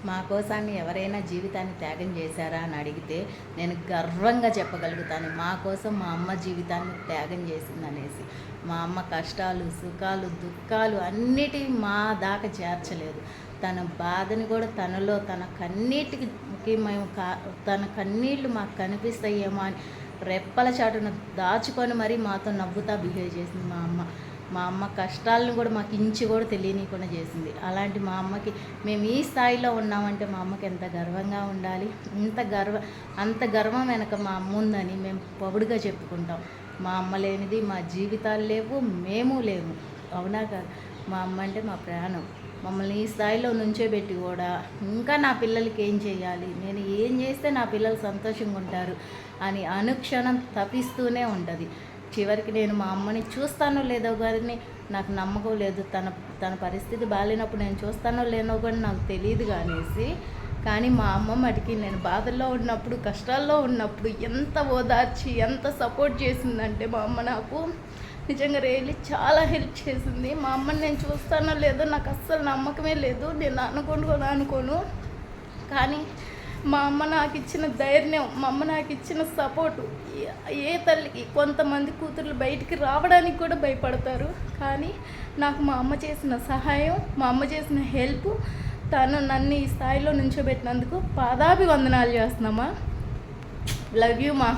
మా కోసాన్ని ఎవరైనా జీవితాన్ని త్యాగం చేశారా అని అడిగితే నేను గర్వంగా చెప్పగలుగుతాను, మా కోసం మా అమ్మ జీవితాన్ని త్యాగం చేసిందనేసి. మా అమ్మ కష్టాలు, సుఖాలు, దుఃఖాలు అన్నిటి మా దాకా చేర్చలేదు. తన బాధని కూడా తనలో తన కన్నీటికి మేము తన కన్నీళ్ళు మాకు కనిపిస్తాయేమో అని రెప్పల చాటున దాచుకొని మరీ మాతో నవ్వుతా బిహేవ్ చేసింది మా అమ్మ. మా అమ్మ కష్టాలను కూడా మాకు ఇంచి కూడా తెలియనీయకుండా చేసింది. అలాంటి మా అమ్మకి మేము ఈ స్థాయిలో ఉన్నామంటే మా అమ్మకి ఎంత గర్వంగా ఉండాలి. అంత గర్వం వెనక మా అమ్మ ఉందని మేము పొగుడుగా చెప్పుకుంటాం. మా అమ్మ లేనిది మా జీవితాలు లేవు, మేము లేవు. అవునా కాదు? మా అమ్మ అంటే మా ప్రాణం. మమ్మల్ని ఈ స్థాయిలో నుంచోబెట్టి కూడా ఇంకా నా పిల్లలకి ఏం చేయాలి, నేను ఏం చేస్తే నా పిల్లలు సంతోషంగా ఉంటారు అని అనుక్షణం తపిస్తూనే ఉంటుంది. చివరికి నేను మా అమ్మని చూస్తానో లేదో కానీ నాకు నమ్మకం లేదు. తన పరిస్థితి బాగాలేనప్పుడు నేను చూస్తానో లేనో కానీ నాకు తెలియదు కానీ మా అమ్మ మటుకి నేను బాధల్లో ఉన్నప్పుడు, కష్టాల్లో ఉన్నప్పుడు ఎంత ఓదార్చి ఎంత సపోర్ట్ చేసిందంటే మా అమ్మ నాకు నిజంగా రియల్లీ చాలా హెల్ప్ చేసింది. మా అమ్మని నేను చూస్తానో లేదో నాకు అస్సలు నమ్మకమే లేదు. నేను అనుకోను కానీ మా అమ్మ నాకు ఇచ్చిన ధైర్యం, మా అమ్మ నాకు ఇచ్చిన సపోర్టు ఏ తల్లికి. కొంతమంది కూతుర్లు బయటికి రావడానికి కూడా భయపడతారు, కానీ నాకు మా అమ్మ చేసిన సహాయం, మా అమ్మ చేసిన హెల్ప్, తను నన్ను ఈ స్థాయిలో నుంచోబెట్టినందుకు పాదాభివందనాలు చేస్తున్నామా. లవ్ యూ మా.